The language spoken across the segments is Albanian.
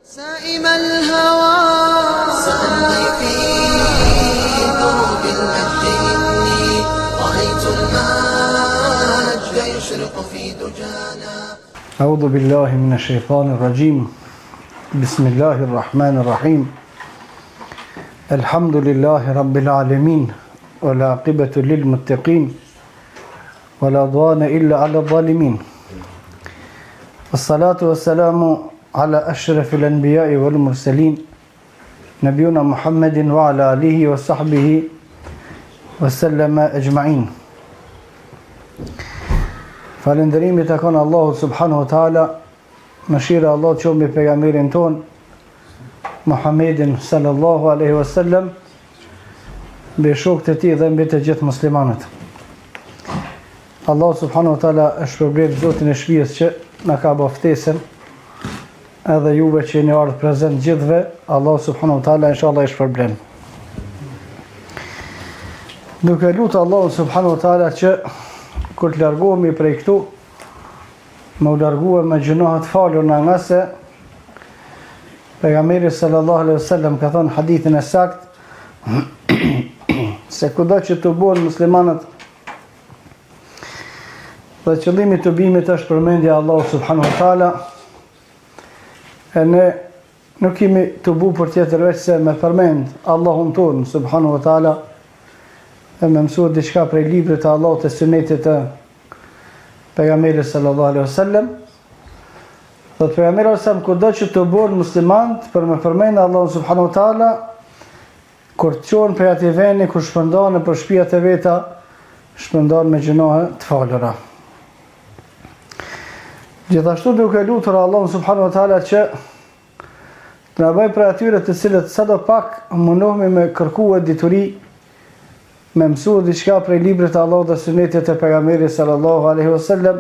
سائم الهوى سأمضي في دروب المجد إني رأيت المجد يشرق في دجانا. أعوذ بالله من الشيطان الرجيم. بسم الله الرحمن الرحيم. الحمد لله رب العالمين والعاقبة للمتقين ولا عدوان إلا على الظالمين. والصلاة والسلام على أشرف الأنبياء والمرسلين نبينا محمد وعلى آله وصحبه وسلم أجمعين. Falënderimi të kanë Allahu subhanahu wa taala, mëshira Allah të qoftë me pejgamberin ton Muhammedin sallallahu alaihi wasallam, mbi shokët e tij dhe mbi të gjithë muslimanët. Allah subhanahu wa taala është shpërblet Zotin e shpijës që na ka bërë ftesën, edhe juve që jeni ardhur prezant gjithëve, Allah subhanahu wa taala inshallah e shpërblen. Duke lutur Allah subhanahu wa taala që kur të largohemi prej këtu, më u largua me gjunohat falur nga se pejgamberi sallallahu alaihi wasallam ka thënë hadithin e saktë se kudo që të bëhen muslimanët dhe qëllimi të bimit është përmendja Allahu subhanahu wa taala, e ne nuk kemi të bu për tjetër veç se me përmend Allahun ton subhanahu wa taala, e me mësuar diçka prej librit të Allahut e sunetit të pejgamberit sallallahu alaihi wasallam. Dhe pejgamberi sallallahu kudo që të bëhen muslimanët për me përmend Allahun subhanahu wa taala, kur të qohen për atë vend kur shpërndahen për shtëpiat e veta, shpërndahen me gjunohe të falura. Gjithashtu duke lutur Allahun subhanahu wa taala që të na bëjë për atyre të cilët sadopak mundohemi me kërkuar dituri, me mësuar diçka prej librit të Allahut dhe sunetit të pejgamberit sallallahu alaihi wasallam.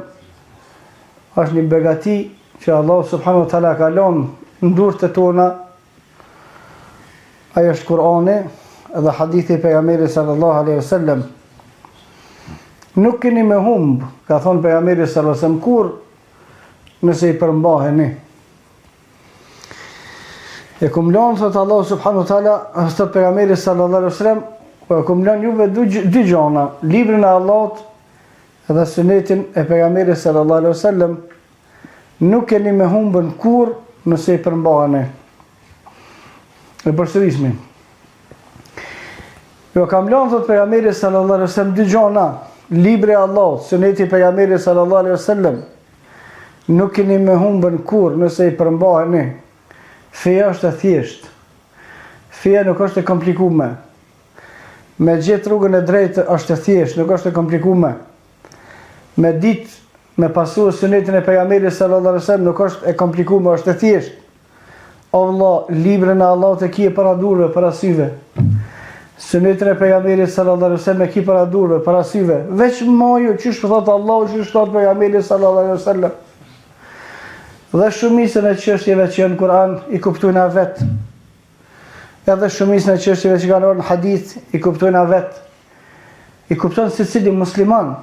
Është një begati që Allah subhanahu wa taala ka lënë në durët e tona. Ajo është Kur'ani dhe hadithi i pejgamberit sallallahu alaihi wasallam. Nuk keni me humb, ka thonë pejgamberi sallallahu alaihi wasallam, kur nëse i përmbaheni. E kum lënë, thotë Allah subhanahu wa taala, thotë pejgamberi sallallahu alaihi wasallam, po kum lënë juve dy gjëra, librin e Allahut dhe sunetin e pejgamberit sallallahu alaihi wasallam. Nuk keni me humbën kur nëse i përmbaheni. E përsërismi. Jo kam lënë, thotë pejgamberi sallallahu alaihi wasallam, dy gjëra, libri i Allahut, suneti i pejgamberit sallallahu alaihi wasallam. Nuk keni me humbën kur nëse i përmbaheni. Feja është e thjeshtë. Feja nuk është e komplikuar. Me gjetë rrugën e drejtë është e thjeshtë, nuk është e komplikuar. Me ditë, me pasur sunetin e pejgamberit sallallahu alaihi wasallam nuk është e komplikuar, është e thjeshtë. O Allah, librin e Allahut e kije para durve, para syve. Sunetin e pejgamberit sallallahu alaihi wasallam e kije para durve, para syve. Veç moju çish thotë Allahu, çish thotë pejgamberi sallallahu alaihi wasallam. Dhe shumicën e çështjeve që janë në Kur'an i kuptojnë vetë. Edhe shumicën e çështjeve që kanë në hadith i kuptojnë vetë. I kupton secili musliman.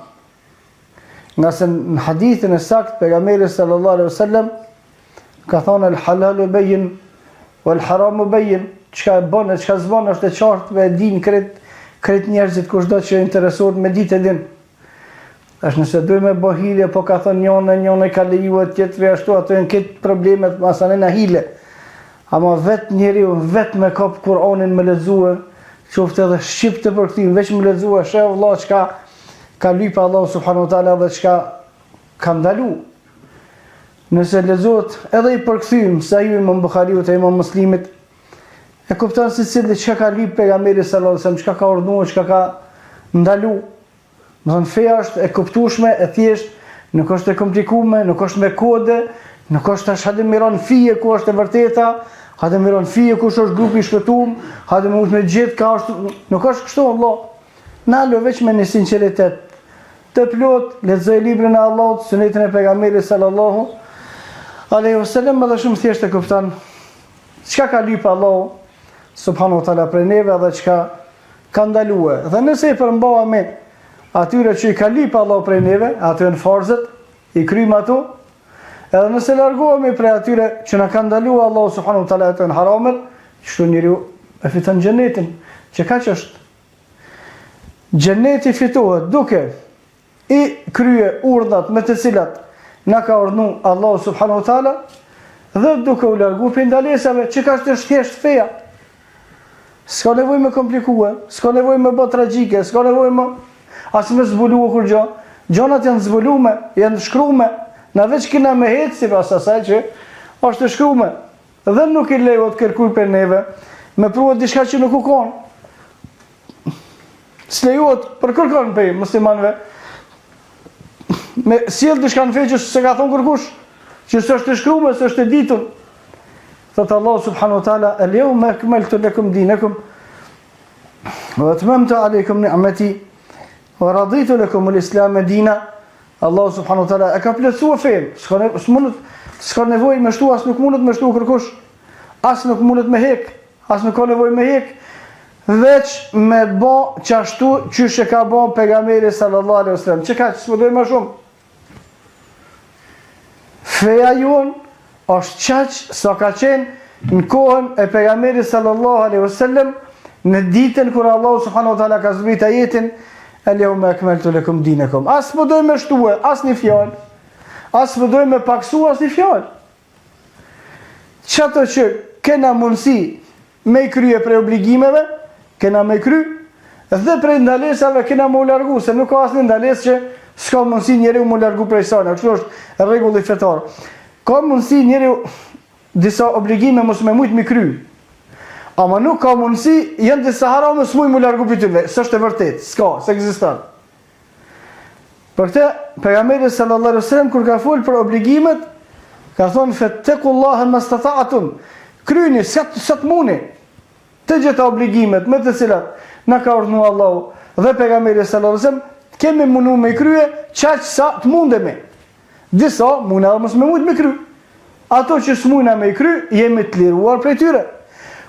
Nga se në hadithin e saktë pejgamberi sallallahu alaihi wasallam ka thonë el halalu bayyin wal haramu bayyin. Çka e bën e çka s'bën është e qartë, e din kret njerëzit, kushdo që interesohet me ditë e din. Është nëse duhet me bë hile, po ka thonë njënë ka lejuar tjetri ashtu, ato janë këtë problemet, masanë na hile. Ama vetë njeriu vetë me kap Kur'anin me lexue, qoftë edhe shqiptë për këtë, veç me lexue, sheh Allah çka ka lyp Allah subhanahu wa taala dhe çka ka ndalu. Nëse lexohet edhe i përkthym sa ju Imam Buhariu te Imam Muslimit, e kupton se si çka ka lyp pejgamberi sallallahu alaihi wasallam, çka ka urdhëruar, çka ka ndalu. Do të thonë feja është e kuptueshme, e thjeshtë, nuk është e komplikuar, nuk është me kode, nuk është tash hajde miron fije ku është e vërteta, hajde miron fije kush është grupi i shpëtuar, hajde më me gjithë ka është, nuk është kështu Allah. Na lo veç me një sinqeritet të plot, lexoj librin e Allahut, sunetin e pejgamberit sallallahu alaihi wasallam, edhe shumë thjesht e kupton çka ka lyp Allahu subhanahu wa taala për neve dhe çka ka ndaluar. Dhe nëse i përmbahemi atyre që i ka lyp Allahu prej neve, ato janë farzët, i kryjm ato, Edhe nëse largohemi prej atyre që na ka ndaluar Allahu subhanahu wa taala të haramet, kështu njeriu e fiton xhenetin, që kaq është. Xheneti fitohet duke i krye urdhat me të cilat na ka urdhëruar Allahu subhanahu wa taala dhe duke u larguar prej ndalesave, që ka të thjesht feja. S'ka nevojë me komplikue, s'ka nevojë me bë tragjike, s'ka nevojë me as me zbuluar kur gjë. Gjonat janë zbulume, janë shkrume, na veç kena me hetë si pas asaj që është shkrume. Dhe nuk i lejohet kërkuj për neve me pruat diçka që nuk u konë. S'lejohet për kërkon për muslimanve me sjell diçka në fe që se ka thonë kërkush, që s'është shkrume, s'është e ditur. Thot Allah subhanahu wa taala, "El-yawma akmaltu lakum dinakum wa atmamtu alaykum ni'mati wa raditu lakum al-islam dina." Allah subhanahu wa taala e ka plotësuar fen. S'ka nevojë me shtu, as nuk mundet me shtu kërkush, as nuk mundet me hek, as nuk ka nevojë me hek, veç me bë çashtu çysh e ka bë pejgamberi sallallahu alaihi wasallam. Çka ka s'mundoj më shumë. Feja jon është qaq sa ka qenë në kohën e pejgamberit sallallahu alaihi wasallam, në ditën kur Allah subhanahu wa taala ka zbrit ajetin "El-yawma akmaltu lakum dinakum." As më doj me shtue, as një fjalë. As më doj me paksu, as një fjalë. Çato që kena mundësi me i krye prej obligimeve, kena me kry, dhe prej ndalesave kena me u largu, se nuk ka asnjë ndalesë që s'ka mundësi njeriu mu largu prej saj. Kështu është rregulli fetar. Ka mundësi njeriu disa obligime mos me mujt mi kry. Ama nuk ka mundësi, janë disa harame s'muj mu largu për tyre. S'është e vërtet, s'ka, s'ekziston. Për këtë, pejgamberi sallallahu alaihi wasallam kur ka folur për obligimet, ka thonë fattaqullaha mastata'tum. Kryeni sa të muni të gjitha obligimet me të cilat na ka urdhëruar Allahu dhe pejgamberi sallallahu alaihi wasallam, kemi mundu me krye çaq sa të mundemi. Disa muna mos me mujt me kry. Ato që s'mujna me kry, jemi të liruar prej tyre.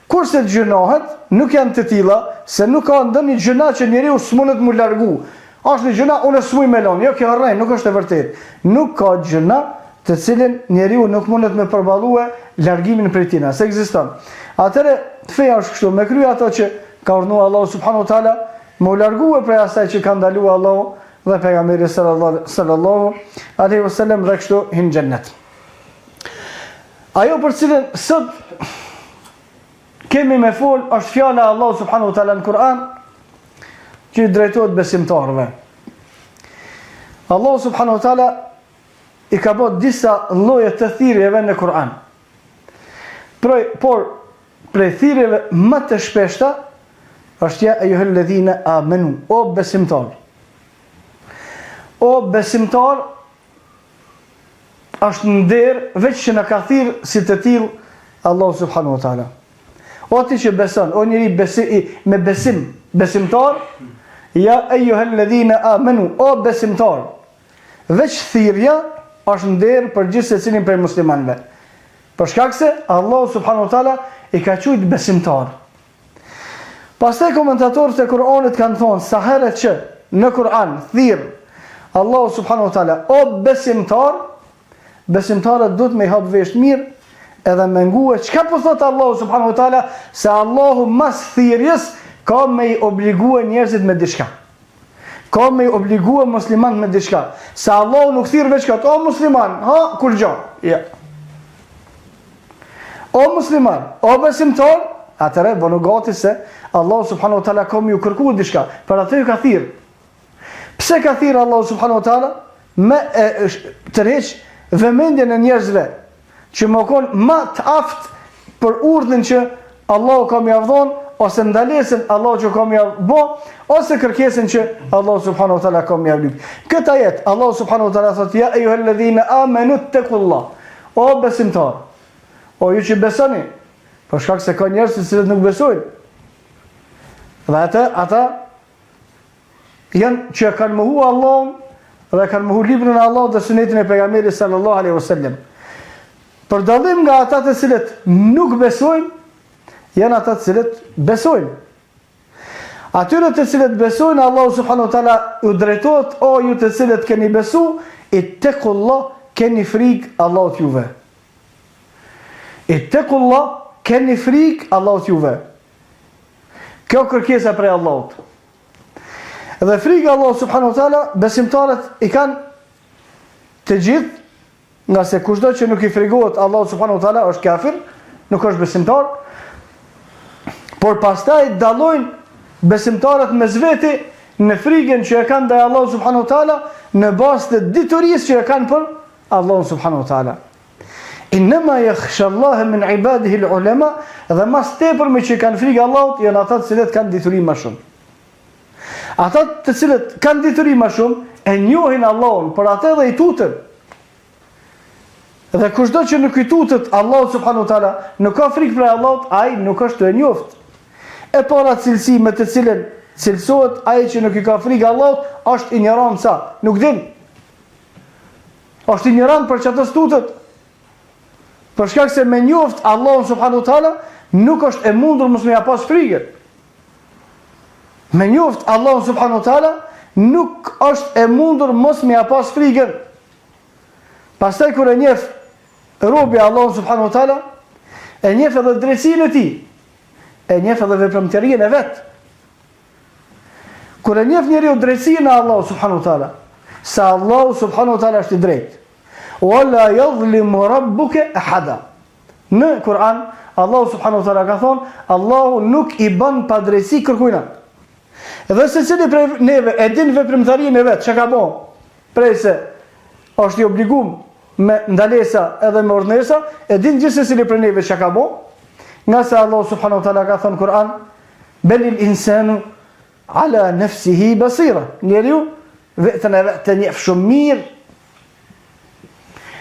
Kurse të gjënohet, nuk janë të tilla, se nuk ka ndonjë gjëna që njeriu s'mundet mu largu. Është një gjëna unë s'muj me lon, jo kjo harrej, nuk është e vërtet. Nuk ka gjëna të cilin njeriu nuk mundet me përballue largimin prej tina, se ekziston. Atëre feja është kështu, me kry ato që ka urdhëruar Allahu subhanahu wa taala, me u largue prej asaj që ka ndaluar Allahu dhe pejgamberi sallallahu alaihi wasallam, dhe kështu hin xhennet. Ajo për cilën sot kemi me fol është fjala e Allahu subhanahu wa taala në Kur'an, që drejtohet besimtarëve. Allahu subhanahu wa taala i ka bërë disa lloje të thirrjeve në Kur'an. Por prej thirrjeve më të shpeshta është ja ayyuhalladhina amanu, o besimtar. O besimtar është nder veç që na ka thirr si të tillë Allahu subhanahu wa taala. O ti që beson, o njeri me besim, besimtar, ja ayyuhalladhina amanu, o besimtar. Veç thirrja është nder për gjithë secilin prej muslimanëve. Për shkak se Allahu subhanahu wa taala i ka thujt besimtar. Pastaj komentatorët e Kur'anit kanë thonë sa herët që në Kur'an thirr Allahu subhanahu wa taala o besimtar, besimtarët duhet me hap vesh mirë edhe me ngue çka po thot Allahu subhanahu wa taala, se Allahu mas thirrjes ka me i obligue njerëzit me diçka. Ka me i obligue musliman me diçka. Se Allahu nuk thirr veç kat, o musliman, ha kur gjë. Ja. O musliman, o besimtar, atëre bënu gati se Allahu subhanahu wa taala ka me ju kërkuar diçka, për atë ju ka thirr. Pse ka thirr Allahu subhanahu wa taala? Me tërheq vëmendjen e njerëzve që më konë më të aft për urdhën që Allahu ka më javdhon, ose ndalesën Allahu që ka më javbo, ose kërkesën që Allahu subhanahu wa taala ka më javlyp. Këtë ajet Allahu subhanahu wa taala thotë ja ayyuhalladhina amanu taqullah. O besimtar, o ju që besoni, për shkak se ka njerëz të cilët nuk besojnë. Dhe ata janë që kanë mohu Allahun dhe kanë mohu librin e Allahut dhe sunetin e pejgamberit sallallahu alaihi wasallam. Për dallim nga ata të cilët nuk besojnë, janë ata të cilët besojnë. Atyre të cilët besojnë, Allahu subhanahu wa taala u drejtohet, o ju të cilët keni besu, ittaqullah, keni frikë Allahut juve. Ittaqullah, keni frikë Allahut juve. Kjo kërkesa prej Allahut. Dhe frika Allahut subhanahu wa taala, besimtarët i kanë të gjithë, nga se kushdo që nuk i frikohet Allahut subhanahu wa taala është kafir, nuk është besimtar. Por pastaj dallojnë besimtarët mes veti në frikën që e kanë ndaj Allahut subhanahu wa taala në bazë të diturisë që e kanë për Allahun subhanahu wa taala. Innama yakhsha Allah min ibadihi al-ulama, dhe mas tepër me që kanë frikë Allahut janë ata të cilët kanë dituri më shumë. Ata të cilët kanë dituri më shumë e njohin Allahun, por atë edhe i tutën. Dhe kushdo që nuk i tutet Allahut subhanahu wa taala, nuk ka frikë për Allahut, ai nuk është të njoft. E para cilësi me të cilën cilësohet ai që nuk i ka frikë Allahut, është ignorant sa, nuk din. Është ignorant për çfarë tutet. Për shkak se me njoft Allahun subhanahu wa taala, nuk është e mundur mos me ja pas frikën. Me njoft Allahun subhanahu wa taala, nuk është e mundur mos me ja pas frikën. Pastaj kur e njeh robi Allahun subhanahu wa taala, e njeh edhe drejtsinë e tij, e njeh edhe veprimtarinë e vet. Kur e njeh njeriu drejtsinë e Allahut subhanahu wa taala, sa Allahu subhanahu wa taala është i drejtë. Wala yadhlimu rabbuka ahada. Në Kur'an, Allahu subhanahu wa taala ka thonë, Allahu nuk i bën pa drejtësi kërkujna. Dhe secili prej neve e din veprimtarinë e vet, çka ka bën, prej se është i obliguar me ndalesa edhe me urdhënesa, e din gjithsesi prej neve çka ka bën. Nga se Allahu subhanahu wa taala ka thonë në Kur'an, belil insanu ala nafsihi basira. Njeriu vetën e vet të njeh shumë mirë.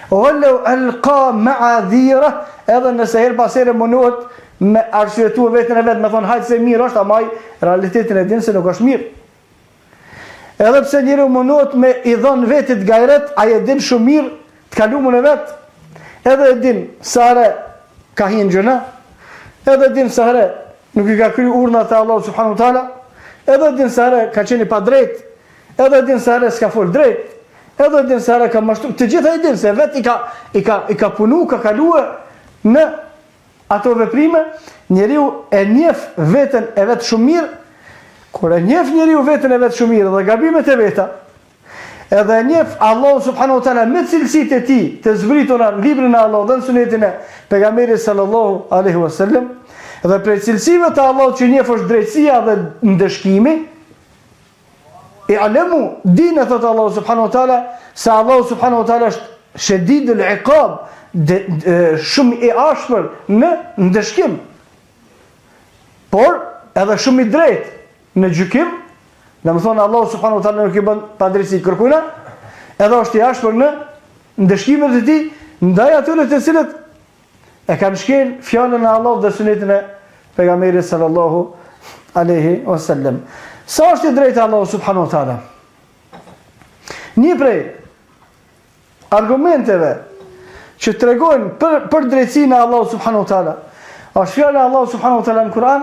Wallau alqa ma'adhira, edhe nëse her pas here mundohet me arsyetuar veten e vet, me thon hajt se mirë është, ama realitetin e din se nuk është mirë. Edhe pse njeriu mundohet me i dhon vetit gajret, ai e din shumë mirë të kalumën e vet. Edhe e din sa herë ka hyrë gjuna, edhe din sa herë nuk i ka kryer urdhnat e Allahut subhanahu wa taala, edhe din sa herë ka qenë pa drejt, edhe din sa herë s'ka fol drejt. Edhe din se herë ka mashtru, të gjitha i din se vet i ka punu, ka kaluar në ato veprime. Njeriu e njeh veten e vet shumë mirë. Kur e njeh njeriu veten e vet shumë mirë dhe gabimet e veta, edhe e njeh Allahu subhanahu wa taala me cilësitë e tij, të zbritura në librin e Allahut dhe në sunetin e pejgamberit sallallahu alaihi wasallam, dhe prej cilësive të Allahut që njeh është drejtësia dhe ndëshkimi. I'lamu, dini thotë Allahu subhanahu wa taala, se Allahu subhanahu wa taala është shedidul iqab, shumë i ashpër në ndëshkim, por edhe shumë i drejtë në gjykim. Dhe më thonë Allahu subhanahu wa taala nuk i bën padrejtësi kërkujna, edhe është i ashpër në ndëshkimet e tij ndaj atyre të cilët e kanë shkel fjalën e Allahut dhe sunetin e pejgamberit sallallahu alaihi wasallam. Sa është i drejtë Allahu subhanahu wa taala? Një prej argumenteve që tregojnë për drejtsinë e Allahut subhanahu wa taala është fjala e Allahut subhanahu wa taala në Kur'an,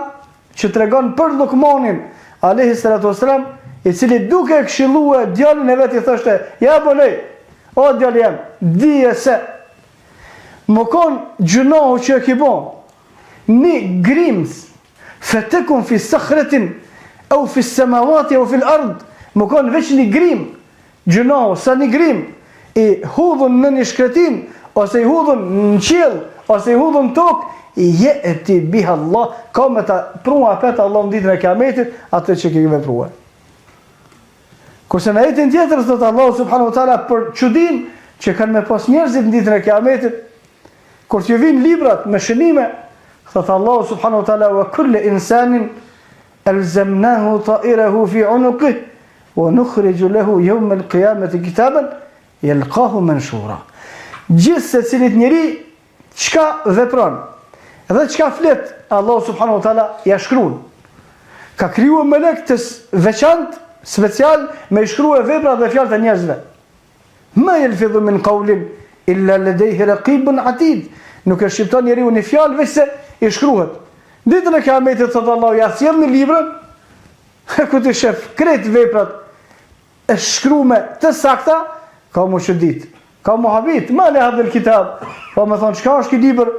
që tregon për Lukmanin alayhi salatu wassalam, i cili duke këshilluar djalin e vet i thoshte: "Ja bunay, o djali jam, dije se më kon gjunohu që e ke bën, një grims, fatakun fi sakhratin au fi samawati au fi al-ard", më kon veç një grim, gjunohu sa një grim i hudhun në një shkretin, ose i hudhun në qiell, ose i hudhun në tokë, yati biha Allah, ka me ta prua apet Allah në ditën e kiametit atë që ke vepruar. Kurse në ajetin tjetër thotë Allahu subhanahu wa taala për çudin që kanë me pas njerëzit në ditën e kiametit, kur t'ju vinë librat me shënime, thotë Allahu subhanahu wa taala: "Wa kullu insanin alzamnahu ta'irahu fi 'unuqihi wa nukhriju lahu yawm al-qiyamati kitaban yalqahu manshura." Gjithë secilit njeri çka vepron dhe çka flet, Allahu subhanahu wa taala ja shkruan. Ka krijuar melek të veçantë, special, me i shkruar veprat dhe fjalët e njerëzve. Ma yalfidhu min qawlin illa ladayhi raqibun atid. Nuk e shqipton njeriu një fjalë veç se i shkruhet. Ditën e kiametit thotë Allahu: "Ja sjell në librën ku ti shef krejt veprat e shkruame të sakta, ka më që ditë ka muhabit, ma le hadhel kitab, pa me thonë, qka është ki libër?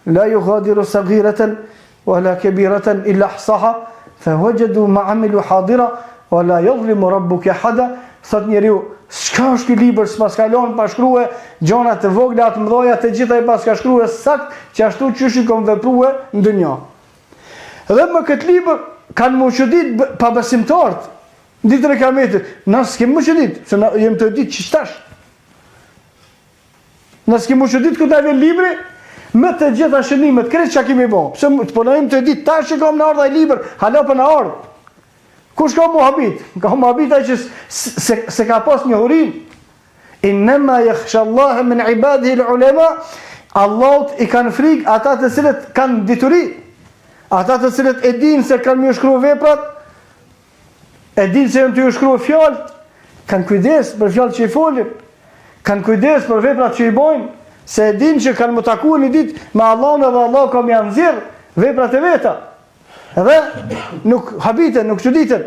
La yughadiru saghiratan wala kabiratan illa ahsaha fawajadu ma amilu hadira wala yadhlimu rabbuka hada. Thot njeriu, çka është ky libër, s'pas ka lënë pa shkruar gjona të vogla të mëdha, të gjitha i pas ka shkruar sakt që ashtu çysh i kanë vepruar në dynjë. Dhe me këtë libër kanë më çudit pa besimtarët. Ditën e Kiametit, na s'kem më çudit, se na jem të ditë ç'tash. Na s'kem më çudit ku ta vjen libri me të gjitha shënimet, krejt çka kemi bën. Pse të punojmë të ditë tash që kam në ardha i libër, hala po na ardh. Kush ka muhabit? Ka muhabit ai që se ka pas njohurin. Innama yakhsha Allah min ibadihi al-ulama. Allahut i kanë frikë ata të cilët kanë dituri. Ata të cilët e dinë se kanë më shkruar veprat, e dinë se janë të shkruar fjalë, kanë kujdes për fjalët që i folin, kanë kujdes për veprat që i bojnë, se e dinë që kanë më takuar një ditë me Allahun dhe Allah ka më nxjerr veprat e veta. Edhe nuk habiten, nuk çuditen.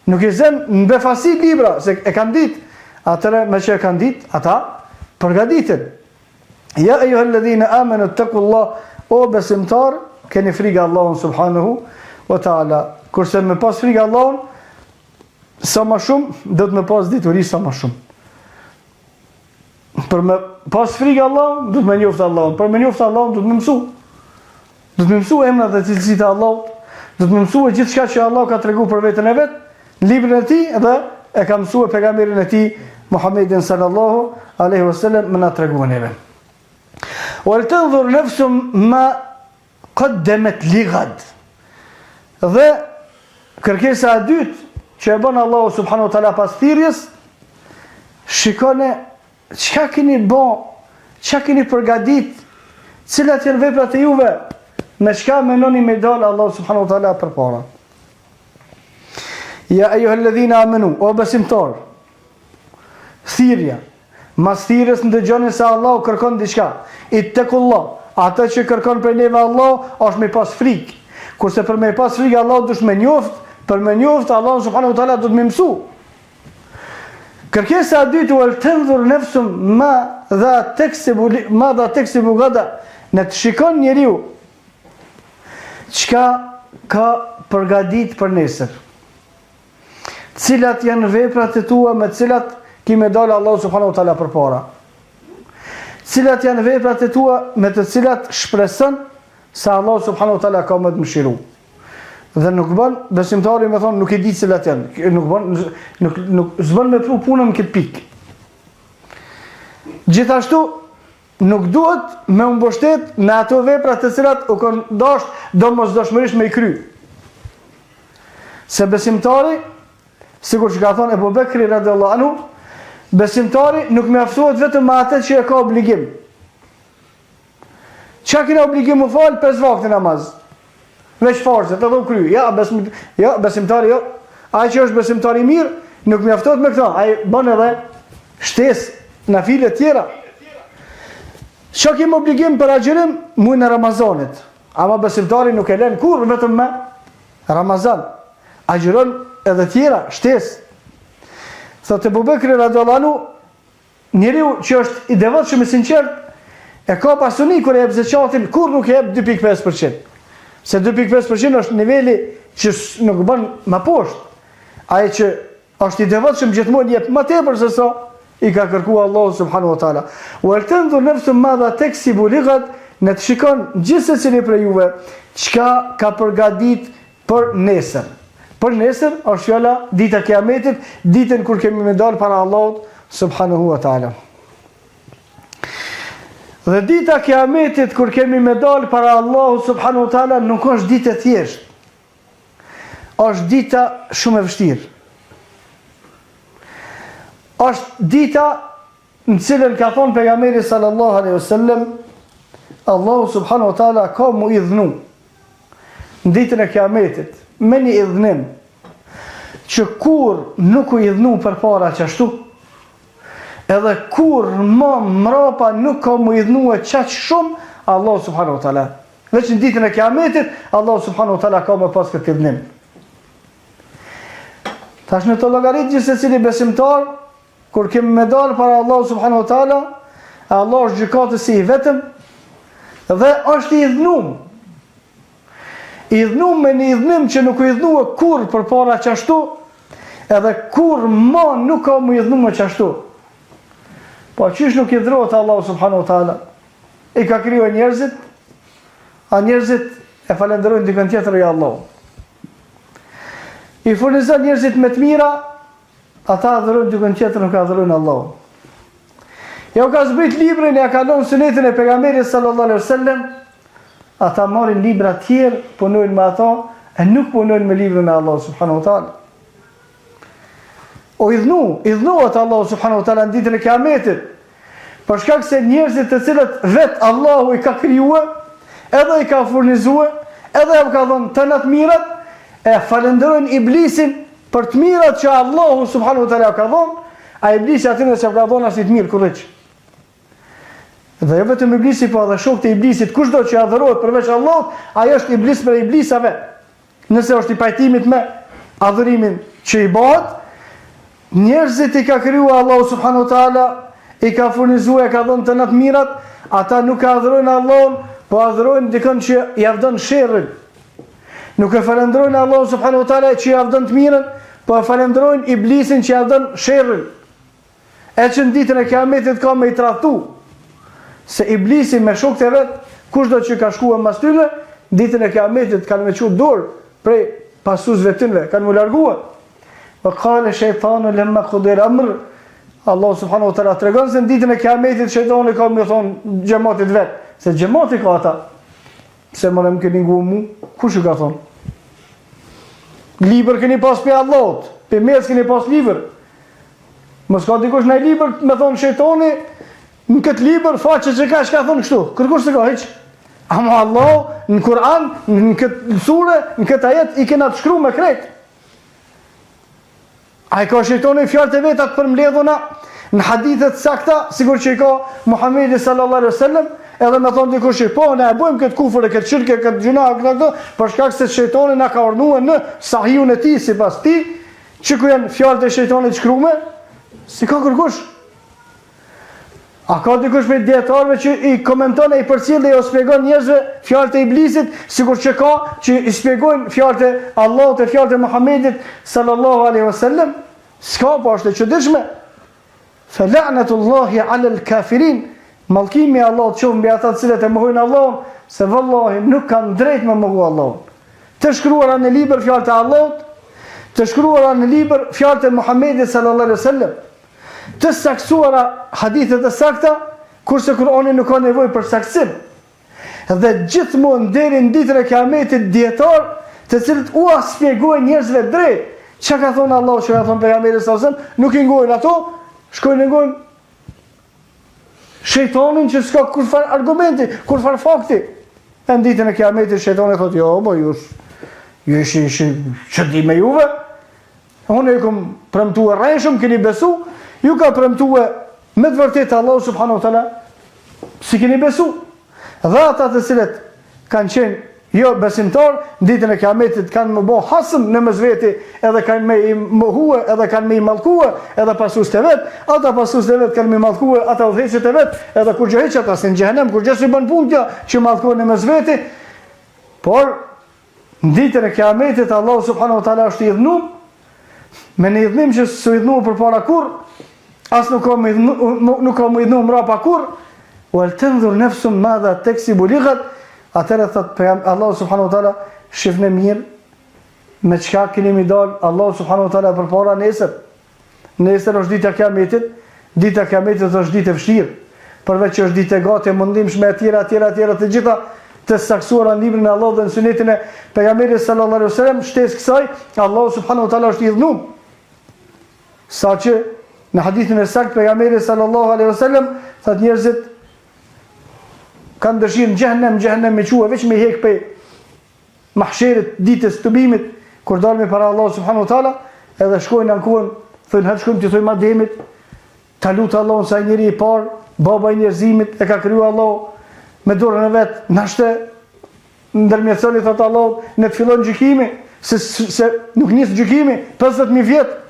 Nuk i zën në befasi libra, se e kanë ditë. Atëre me që e kanë ditë, ata përgatiten. Ja ejuhalladhina amanu taqullah, o besimtar, keni frikë Allahun subhanahu wa taala. Kurse me pas frikë Allahun, sa më shumë, do të me pas dituri sa më shumë. Për me pas frikë Allahun, do të me njoftë Allahun. Për me njoftë Allahun, do të me mësu. Do të me mësu emrat dhe cilësitë e Allahut. Do të me mësu gjithë shka që Allah ka tregu për vetën e vetë, në librin e tij dhe e ka mësuar pejgamberin e tij Muhammedin sallallahu alaihi wasallam më na treguan neve. Wal tanzur nafsum ma qaddamat li ghad. Dhe kërkesa e dytë që e bën Allahu subhanahu wa taala pas thirrjes, shikoni çka keni bën, çka keni përgatit, cilat janë veprat e juve, me çka menoni me dalë Allah subhanahu wa taala përpara. Ja ejuhalladhina amanu, o besimtar, thirrja, mas thirrjes ndëgjoni se Allah kërkon diçka. Ittaqullah, ata që kërkon prej neve Allah është me pas frikë. Kurse për me pas frikë Allah duhet me njoft, për me njoft Allah subhanahu wa taala duhet me mësu. Kërkesa e dytë, wal tanzur nafsum ma dha taksibu gada, në të shikon njeriu çka ka përgatit për nesër. Cilat janë veprat e tua me cilat ki me dalë Allah subhanahu wa taala përpara. Cilat janë veprat e tua me të cilat shpreson se Allah subhanahu wa taala ka më të mëshiru. Dhe nuk bën besimtari me thonë nuk e di cilat janë, nuk s'bën me pru punën këtë pikë. Gjithashtu nuk duhet me mbështet në ato vepra të cilat u kanë dashur domosdoshmërisht me i kry. Se besimtari, sikur që ka thonë Ebu Bekri radhiyallahu anhu, besimtari nuk mjaftohet vetëm me atë që e ka obligim. Çka kena obligim u fal 5 vakte namaz. Veç farzet, edhe u kry. Ja, besimtari jo. Ai që është besimtari i mirë, nuk mjaftohet me këto. Ai bën edhe shtesë nafile tjera. Çka kemi obligim për agjërim muajin e Ramazanit. Ama besimtari nuk e lën kurrë vetëm me Ramazan. Agjëron edhe tjera, shtesë. Thotë Ebu Bekri radhiyallahu anhu, njeriu që është i devotshëm i sinqert, e ka pasuni kur e jep zakatin, kur nuk e jep 2.5%. Se 2.5% është niveli që nuk bën më poshtë. Ai që është i devotshëm gjithmonë jep më tepër se sa i ka kërkuar Allahu subhanahu wa taala. Wal tanzur nafsun madha taksibu lighad, në të shikon gjithsesi prej juve çka ka përgatit për nesër. Për nesër është fjala dita e Kiametit, ditën kur kemi me dalë para Allahut subhanahu wa taala. Dhe dita e Kiametit kur kemi me dalë para Allahut subhanahu wa taala nuk është ditë e thjeshtë. Është dita shumë e vështirë. Është dita në cilën ka thonë pejgamberi sallallahu alaihi wasallam, Allahu subhanahu wa taala ka mu idhnu në ditën e Kiametit me një idhnim që kur nuk u idhnu për para qashtu, edhe kur më mrapa nuk ka mu idhnu e qaq shumë Allah subhanahu wa taala. Veç në ditën e Kiametit Allah subhanahu wa taala ka më pas këtë idhnim. Tash në të llogarit gjithsecili besimtar kur kemi me dalë para Allah subhanahu wa taala, Allah është gjykatësi i vetëm dhe është i idhnum. I idhnum me një idhnim që nuk u idhnua kur përpara qashtu, edhe kur ma nuk ka mu idhnum me qashtu. Po qysh nuk idhrohet Allah subhanahu wa taala? I ka kriju njerëzit, a njerëzit e falenderojnë dikën tjetër i Allah. I furnizon njerëzit me të mira, ata adhurojnë dikën tjetër, nuk adhurojnë Allah. Ja u ka zbrit librin, ja ka lënë sunetin e pejgamberit sallallahu alaihi wasallam, ata marrin libra tjerë, punojnë me ato, e nuk punojnë me librin e Allah subhanahu wa taala. O idhnohet Allah subhanahu wa taala në ditën e Kiametit, për shkak se njerëzit të cilët vetë Allahu i ka krijuar, edhe i ka furnizuar, edhe ja ka dhënë të në të mirat, e falenderojnë iblisin për të mirat që Allahu subhanahu wa taala ka dhënë, a iblisi atyre që ka dhënë është i të mirë kurrë. Dhe jo vetëm iblisi, po edhe shokët e iblisit, kushdo që adhurohet përveç Allahut, ai është iblis për iblisave. Nëse është i pajtimit me adhurimin që i bëhet, njerëzit i ka krijuar Allahu subhanahu wa taala, i ka furnizuar, ka dhënë të në të mirat, ata nuk ka adhurojnë Allahun, po adhurojnë dikën që i avdon sherrin. Nuk e falenderojnë Allahun subhanahu wa taala që i avdon të mirën, po e falenderojnë iblisin që i avdon sherrin. E që në ditën e Kiametit ka me i tradhtu se iblisi me shokët e vet, kushdo që ka shkuar mbas tyre, ditën e Kiametit kanë me çu dorë prej pasuesve të tyre, kanë u larguar. Wa qala shaytanu lamma qudiya al-amr, Allah subhanahu wa taala tregon se në ditën e Kiametit shejtani ka më thonë xhamatit vet, se xhamati ka ata. Se më nem keni ngu mu, kush ju ka thonë? Libër keni pas për Allahut, për mes keni pas libër. Mos ka dikush në libër me thonë shejtani, në këtë libër faqe që ka shka thonë kështu, kërkush se ka heq. Ama Allah në Kur'an, në këtë sure, në këtë ajet i kena të shkru me krejt. A i ka shejtani fjalët e vetat për mbledhuna në hadithet sakta, sigur që i ka Muhamedi sallallahu alaihi wasallam, edhe me thonë dikush që po, ne e bojmë këtë kufër, këtë shirke, këtë gjuna, këtë, për shkak se shejtani na ka urdhëruar në sahihun e tij sipas tij, që ku janë fjalët e shejtanit shkruame, si ka kërkush. A ka dikush me dietarëve që i komenton e i përcjell dhe i shpjegon njerëzve fjalët e iblisit, sikur që ka që i shpjegojnë fjalët e Allahut e fjalët e Muhamedit sallallahu alaihi wasallam, s'ka po është e çuditshme. Fa la'natullahi 'ala al-kafirin, mallkimi i Allahut qoftë mbi ata të cilët e mohojnë Allahun, se vallahi nuk kanë drejt me mohu Allahun. Të shkruara në libër fjalët e Allahut, të shkruara në libër fjalët e Muhamedit sallallahu alaihi wasallam, të saksuara hadithet e sakta, kurse Kur'ani nuk ka nevojë për saksim. Dhe gjithmonë deri në ditën e Kiametit dietar, të cilët u shpjegojnë njerëzve drejt, çka ka thonë Allahu, çka ka thonë pejgamberi sallallahu alaihi wasallam, nuk i ngojnë ato, shkojnë ngojnë shejtanin që s'ka kurfar argumenti, kurfar fakti. E në ditën e Kiametit shejtani thotë, jo, bo ju ishi që di me juve, unë ju kom premtuar rreshëm, keni besu, ju ka premtuar me të vërtetë Allahu subhanahu wa taala, si keni besu. Dhe ata të cilët kanë qenë jo besimtar, ditën e Kiametit kanë më bë hasëm në mes veti, edhe kanë me i mohue, edhe kanë me i mallkue, edhe pasuesit e vet, ata pasuesit e vet kanë me i mallkue, ata udhëheqët e vet, edhe kur gjë heq ata në xhehenem, kur gjë si bën punë kjo që mallkohen në mes veti. Por në ditën e Kiametit Allahu subhanahu wa taala është i idhnuar me një idhnim që s'u idhnuar përpara kurr, as nuk ka më idhnuar mbrapa kurr. Wal tanzur nafsun madha taksibu lighat, atëherë thot Allahu subhanahu wa taala, shifni mirë me çka keni mi dal Allahu subhanahu wa taala përpara nesër. Nesër është dita e Kiametit, dita e Kiametit është ditë e vështirë, përveç që është ditë e gatë e mundimshme e tjera të gjitha të saksuara në librin e Allahut dhe në sunetin e pejgamberit sallallahu alaihi wasallam, shtesë kësaj Allahu subhanahu wa taala është i idhnuar. Saqë në hadithin e saktë pejgamberi sallallahu alaihi wasallam thotë njerëzit kanë dëshirë në xhehenem me qua veç me hek pe mahsherit ditës të bimit, kur dalmi para Allah subhanahu wa taala, edhe shkojnë ankuën, thënë hëtë shkojmë të thojmë ademit, ta lutë Allahun sa njëri i parë, baba i njerëzimit, e ka kriju Allah me dorën e vetë, nashte ndërmjetësoni, thotë Allah, në të fillon gjykimi, se nuk njësë gjykimi, 50.000 vjetë,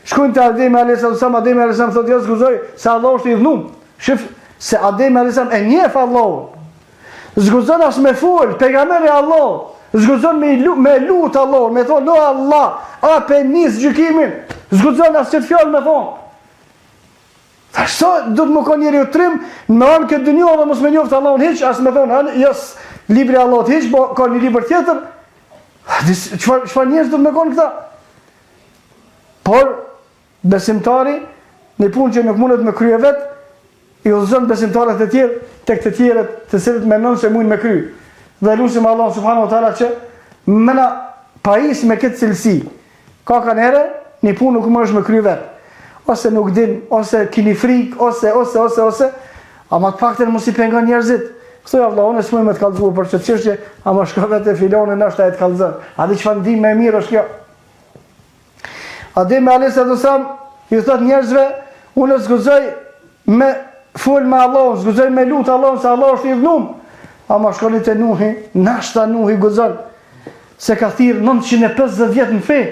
Shkojnë te Ademi alayhis salam, Ademi alayhis salam thotë, "Jo zguzoj, se Allah është i dhunum." Shif se Ademi alayhis salam e njeh Allahun. Zguzon as me fol, pejgamberi Allah. Zguzon me lut Allah, me thonë, "O Allah, a pe nis gjykimin." Zguzon as çet fjalë me thonë. Tash sa do të më ka njëri u trim, me anë këtë dynjë dhe mos me njoft Allahun hiç, as me thonë, "Jos, libri i Allahut hiç, po ka një libër tjetër." Çfarë njerëz do të më kanë këta? Por besimtari në punë që nuk mundet me krye vet, i udhëzon besimtarët e tjerë tek të tjerët të cilët mendon se mund me kry. Dhe lutim Allah subhanahu wa taala që mëna pajis me këtë cilësi. Ka kanë herë në punë nuk më është me kry vet. Ose nuk din, ose keni frikë, ose, ama të paktën mos i pengon njerëzit. Thoj Allah, unë s'mund me të kallëzuar për çështë çështje, ama shko vetë filoni ndoshta e të kallëzon. A di çfarë ndim më mirë është kjo? Ademi alayhis salam i thot njerëzve, unë zguzoj me fol me Allah, zguzoj me lut Allah, se Allah është i dhunum. Ama shkoni te Nuhi, nashta Nuhi guzon se ka thirr 950 vjet në fe.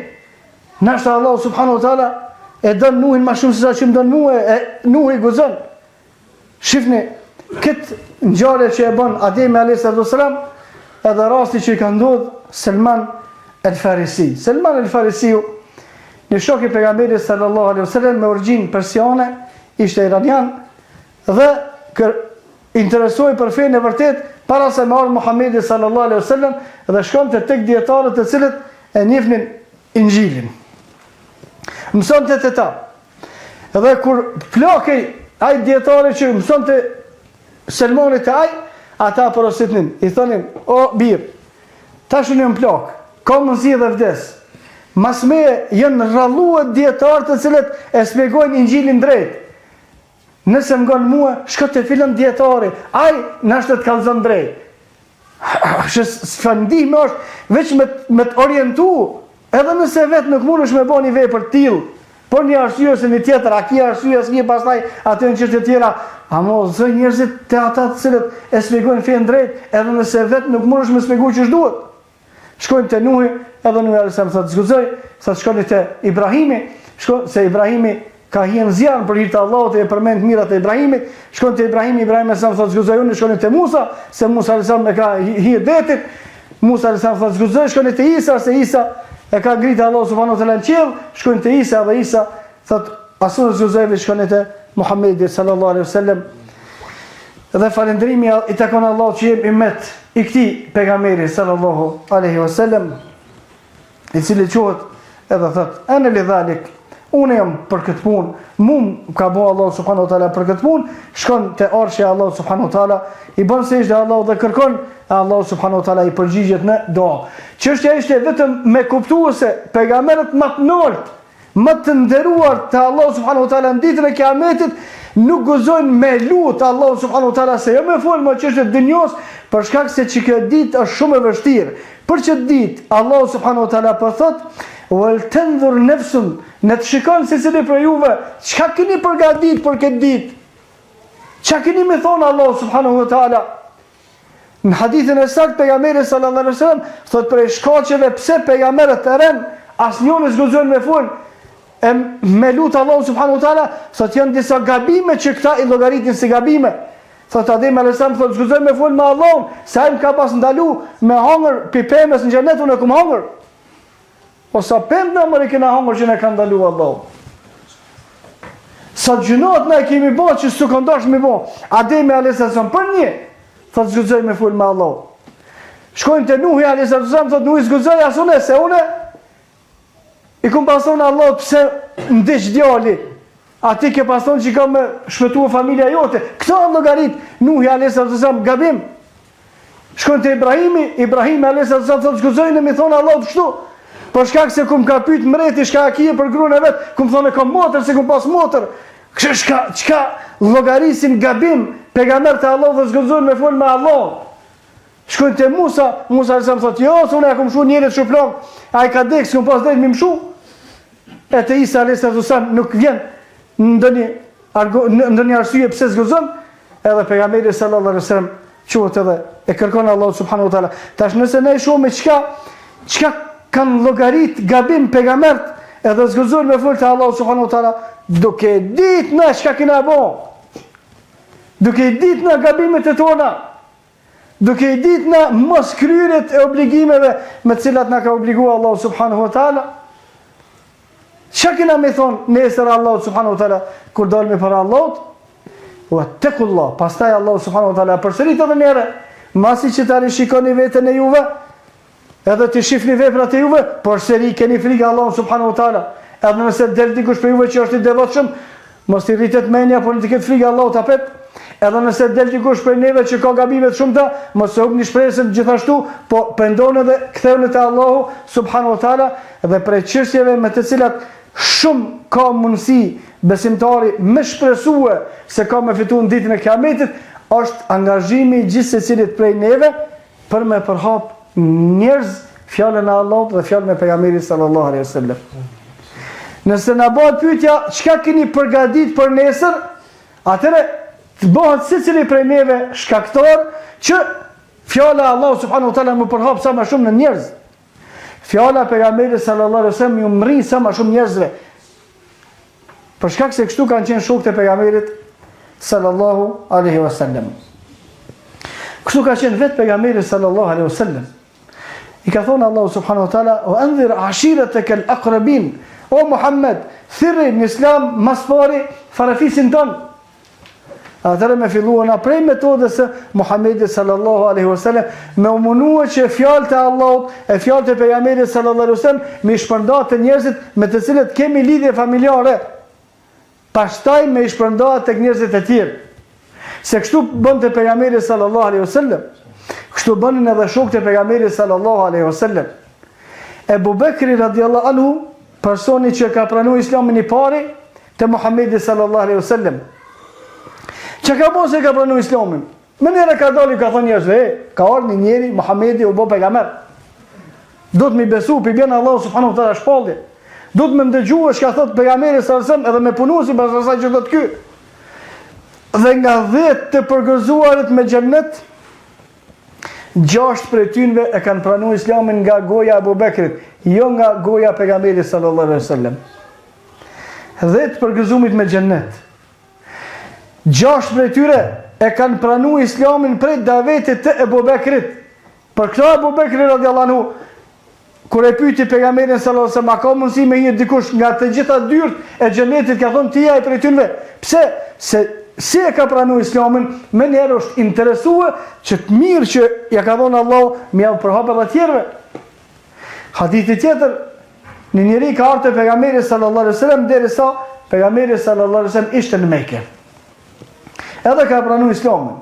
Nashta Allah subhanahu wa taala e don Nuhin më shumë se sa që më don mua, Nuhi guzon. Shifni këtë ngjarje që e bën Ademi alayhis salam, edhe rasti që i ka ndodhur Salman el-Farisi. Salman el-Farisiu, një shok i pejgamberit sallallahu alaihi wasallam me origjinë persiane, ishte iranian dhe interesoi për fenë e vërtet para se me ardhë Muhamedi sallallahu alaihi wasallam dhe shkonte tek dietarët të cilët e njihnin Injilin. Mësonte te ta. Dhe kur plakej ai dietari që mësonte Selmanit te ai, ata porositnin, i thonin, "O bir, tash unë jam plak, ka mundësi dhe vdes. Mas me janë rralluar dietarë të cilët e shpjegojnë Injilin drejt. Nëse më ngon mua, shko te filan dietari, ai na shtet kallzon drejt." S'fandihme është veç me të orientu, edhe nëse vetë nuk mundesh me bën një vepër tillë, por një arsye ose një tjetër, a kia arsye as një pastaj atë në çështje tjera, ama zë njerëzit te ata të cilët e shpjegojnë fen drejt, edhe nëse vetë nuk mundesh me shpjegoj ç'është duhet. Shkojnë te Nuhi, edhe Nuhi alayhis salam thotë zguzoj, sa shkoni te Ibrahimi, se Ibrahimi ka hien zjarr për hir të Allahut e përmend mirat e Ibrahimit. Shkon te Ibrahimi, Ibrahim alayhis salam thotë zguzoj, unë shkoni te Musa, se Musa alayhis salam e ka hir detit. Musa alayhis salam thotë zguzoj, shkoni te Isa, se Isa e ka ngritë Allah subhanahu wa taala në qiell. Shkojnë te Isa dhe Isa thotë asun zguzoj, shkoni te Muhamedi sallallahu alaihi wasallam. Dhe falëndrimi i takon Allahut që jep imet i këtij pejgamberi sallallahu alaihi wasallam, i cili quhet edhe thotë ana li dhalik, unë jam për këtë punë, mu ka bo Allah subhanahu wa taala për këtë punë. Shkon te arshi Allah subhanahu wa taala, i bën sejdë Allah dhe kërkon, Allah subhanahu wa taala i përgjigjet në dua. Çështja ishte vetëm me kuptuese pejgamberët më të lartë, më të nderuar te Allah subhanahu wa taala në ditën e Kiametit nuk guzojnë me lut Allah subhanahu wa taala se jo me fol më çështje dënjos, për shkak se kjo ditë është shumë e vështirë. Për çet ditë Allah subhanahu wa taala po thot wal tanzur nafsun, në të shikon se cili për juve çka keni përgatitur për këtë ditë, çka keni me thonë Allah subhanahu wa taala. Në hadithin e saktë pejgamberi sallallahu alaihi wasallam thot për shkaqeve pse pejgamberët e rën asnjëri s'guzon me fol me lut Allah subhanahu wa taala, thot janë disa gabime që këta i llogaritin si gabime. Thot Adem alayhis salam thot zguzoj me fol me Allahun, se ai më ka pas ndalu me hangër pipemes në xhenet, unë kam hangër. O sa pemë në mërë i kena hangër që ne ka ndalu Allahu. Sa gjunat ne kemi bo që s'u këndash me bo. Ademi alayhis salam për një, thot zguzoj me fol me Allahun. Shkojnë te Nuhi alayhis salam, thot Nuhi zguzoj asune se une i kum pason Allah pse ndiq djali. A ti ke pason që ka me shpëtua familja jote. Këta llogarit Nuhi alayhis salam gabim. Shkojnë te Ibrahim alayhis salam thot zguzojnë mi thon Allah kështu. Për shkak se kum ka pyet mreti çka ka për gruan e vet, kum thonë kam motër se kum pas motër. Çka llogarisin gabim pejgamber te Allah dhe zguzojnë me fol me Allah. Shkojnë te Musa alayhis salam thot jo, unë kam shu njerëz shuplok, ai ka dek, s'kum pas drejt më mshu. E te Isa alayhis salam nuk vjen ndonjë arsye pse zguzon, edhe pejgamberi sallallahu alaihi wasallam quhet edhe e kërkon Allah subhanahu wa taala. Tash nëse ne shohim çka kanë llogarit gabim pejgambert edhe zgëzuar me fol te Allahu subhanahu wa taala, duke ditë na çka kena bë. Duke ditë na gabimet e tona. Duke ditë na mos kryerjet e obligimeve me të cilat na ka obliguar Allahu subhanahu wa taala. Çka kena me thon nesër Allahu subhanahu wa taala kur dalme para Allahut? Wattaqullah. Pastaj Allahu subhanahu wa taala përsërit edhe një herë, masi që ta rishikoni veten e juve, edhe të shifni veprat e juve, por seri keni frikë Allahu subhanahu wa taala. Edhe nëse del dikush për juve që është i devotshëm, mos i rritet mendja, por të ketë frikë Allahut apet. Edhe nëse del dikush për neve që ka gabime të shumta, mos e hupni shpresën gjithashtu, po pendoni dhe ktheuni te Allahu subhanahu wa taala dhe prej çështjeve me të cilat shumë ka mundësi besimtari me shpresue se ka me fitu në ditën e kiametit, është angazhimi gjithë se cilit prej neve për me përhap njerëz fjallën e Allahut dhe fjallën e pejgamberit sallallahu alaihi wasallam. Nëse na bëhet pyetja çka keni përgatit për nesër, atëre të bëhet secili prej neve shkaktor që fjala e Allahut subhanahu wa taala më përhap sa më shumë në njerëz. Fjala e pejgamberit sallallahu alaihi wasallam ju mri sa më shumë njerëzve. Për shkak se kështu kanë qenë shokët e pejgamberit sallallahu alaihi wasallam. Kështu ka qenë vetë pejgamberi sallallahu alaihi wasallam. I ka thonë Allahu subhanahu wa taala: "O anzir ashirataka al-aqrabin." O Muhammed, thirrë në Islam mas pari farafisin ton. Atëherë me filluan prej metodës së Muhamedit sallallahu alaihi wasallam me umunua që fjalët e Allahut e fjalët e pejgamberit sallallahu alaihi wasallam me shpërndat të njerëzit me të cilët kemi lidhje familjare. Pastaj me shpërndat tek njerëzit e tjerë. Se kështu bënte pejgamberi sallallahu alaihi wasallam. Kështu bënin edhe shokët e pejgamberit sallallahu alaihi wasallam. Ebu Bekri radiallahu anhu, personi që ka pranuar Islamin i pari te Muhamedi sallallahu alaihi wasallam. Që ka bo se ka pranuar Islamin? Më njëre ka dali ka thonë njerëzve, ka ardhur një njeri Muhamedi u bë pejgamber. Do të mi besu, pi bjen Allahu subhanahu wa taala shpallje. Do të më ndëgjua çka thot pejgamberi sallallahu alaihi wasallam edhe me punu sipas asaj që thot ky. Dhe nga 10 të përgëzuarit me xhennet, 6 prej tyre e kanë pranuar Islamin nga goja e Abu Bekrit, jo nga goja e pejgamberit sallallahu alaihi wasallam. 10 përgëzumit me xhennet. 6 prej tyre e kanë pranuar Islamin prej davetit të Abu Bekrit. Për këtë Abu Bekri radiallahu anhu, kur e pyeti pejgamberin sallallahu alaihi wasallam, a ka mundësi me një dikush nga të gjitha dyert e xhenetit, ka thonë ti ai prej tyre. Pse? Se e ka pranuar Islamin, më njëherë është interesuar që të mirë që ja ka thonë Allahu më ia përhap edhe tjerëve. Hadithi tjetër, një njeri ka ardhur te pejgamberi sallallahu alaihi wasallam derisa pejgamberi sallallahu alaihi wasallam ishte në Mekë. Edhe ka pranuar Islamin.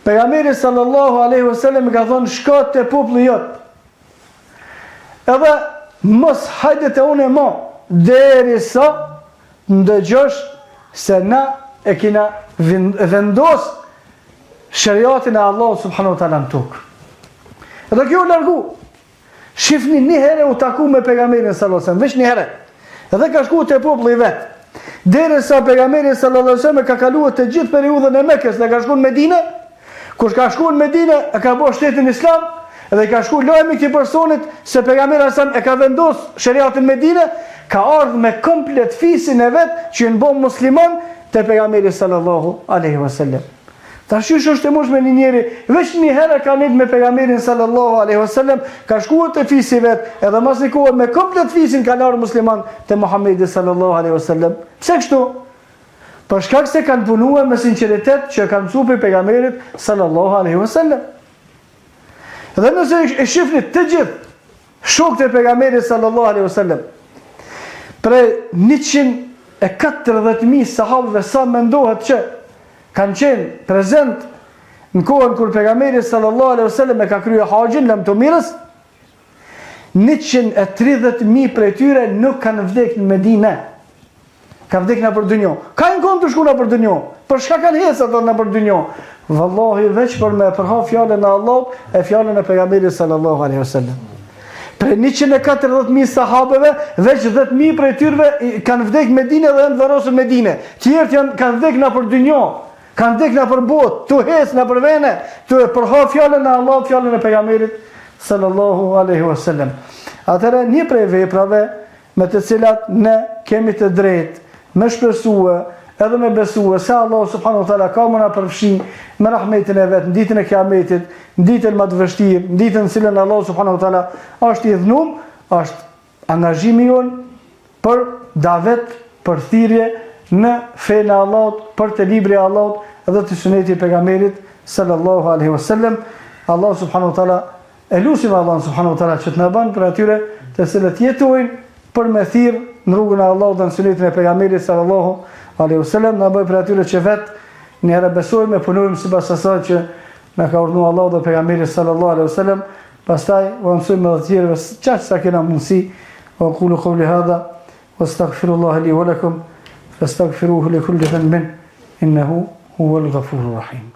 Pejgamberi sallallahu alaihi wasallam ka thonë shko te populli jot. Edhe mos hajde te unë më derisa ndëgjosh se na e kina vendos shariatin e Allahut subhanahu wa taala në tokë. Edhe kjo u largu. Shifni një herë u taku me pejgamberin sallallahu alaihi wasallam, veç një herë. Edhe ka shku te populli vet. Derisa pejgamberi sallallahu alaihi wasallam ka kaluar të gjithë periudhën e Mekës, dhe ka shkuar në Medinë. Kur ka shkuar në Medinë, e ka bërë shtetin Islam, dhe ka shkuar lajmi këtij personit se pejgamberi sallallahu alaihi wasallam e ka vendosur shariatin në Medinë, ka ardhur me komplet fisin e vet që në bom musliman te pejgamberi sallallahu alaihi wasallam. Tash është e mundshme një njeri veç një herë ka ndit me pejgamberin sallallahu alaihi wasallam, ka shkuar te fisi vet, edhe mos i kohë me komplet fisin ka ardhur musliman te Muhamedi sallallahu alaihi wasallam. Pse kështu? Për shkak se kanë punuar me sinqeritet që kanë mësuar pe pejgamberit sallallahu alaihi wasallam. Dhe nëse e shifni të gjithë shokët e pejgamberit sallallahu alaihi wasallam, prej 140.000 sahabëve sa mendohet që kanë qenë prezent në kohën kur pejgamberi sallallahu alaihi wasallam e ka kryer haxhin lam të mirës, 130.000 prej tyre nuk kanë vdekur në Medinë. Ka vdekur nëpër dunjë. Ka një kohë të shkuar nëpër dunjë. Për çka kanë hesë ato nëpër dunjë? Wallahi veç për me përha fjalën e Allahut e fjalën e pejgamberit sallallahu alaihi wasallam. Prej 140.000 sahabeve, veç 10.000 prej tyre kanë vdekur në Medinë dhe janë varrosur në Medinë. Tjerët kanë vdekur nëpër dunjë. Kanë vdekur nëpër botë, tu hesë nëpër vene, tu e përha fjalën e Allahut, fjalën e pejgamberit sallallahu alaihi wasallam. Atëherë një prej veprave me të cilat ne kemi të drejtë me shpresue edhe me besue se Allah subhanahu wa taala ka më na përfshi me rahmetin e vet në ditën e Kiametit, në ditën më të vështirë, në ditën në cilën Allah subhanahu wa taala është i dhënuar, është angazhimi jon për davet, për thirrje në fenë e Allahut, për të librin e Allahut dhe të sunetit e pejgamberit sallallahu alaihi wasallam. Allah subhanahu wa taala elusim Allah subhanahu wa taala që të na bën për atyre të cilët jetojnë për me thirr në rrugën e Allahut dhe në sunetin e pejgamberit sallallahu alaihi wasallam, na bëj për atyre që vetë ne besojmë e punojmë sipas asaj që na ka urdhëruar Allahu dhe pejgamberi sallallahu alaihi wasallam, pastaj u mësojmë edhe të tjerëve çfarë sa kena mundësi. Wa qulu qawli hadha wastaghfirullaha li wa lakum fastaghfiruhu li kulli dhanbin innahu huwal ghafurur rahim.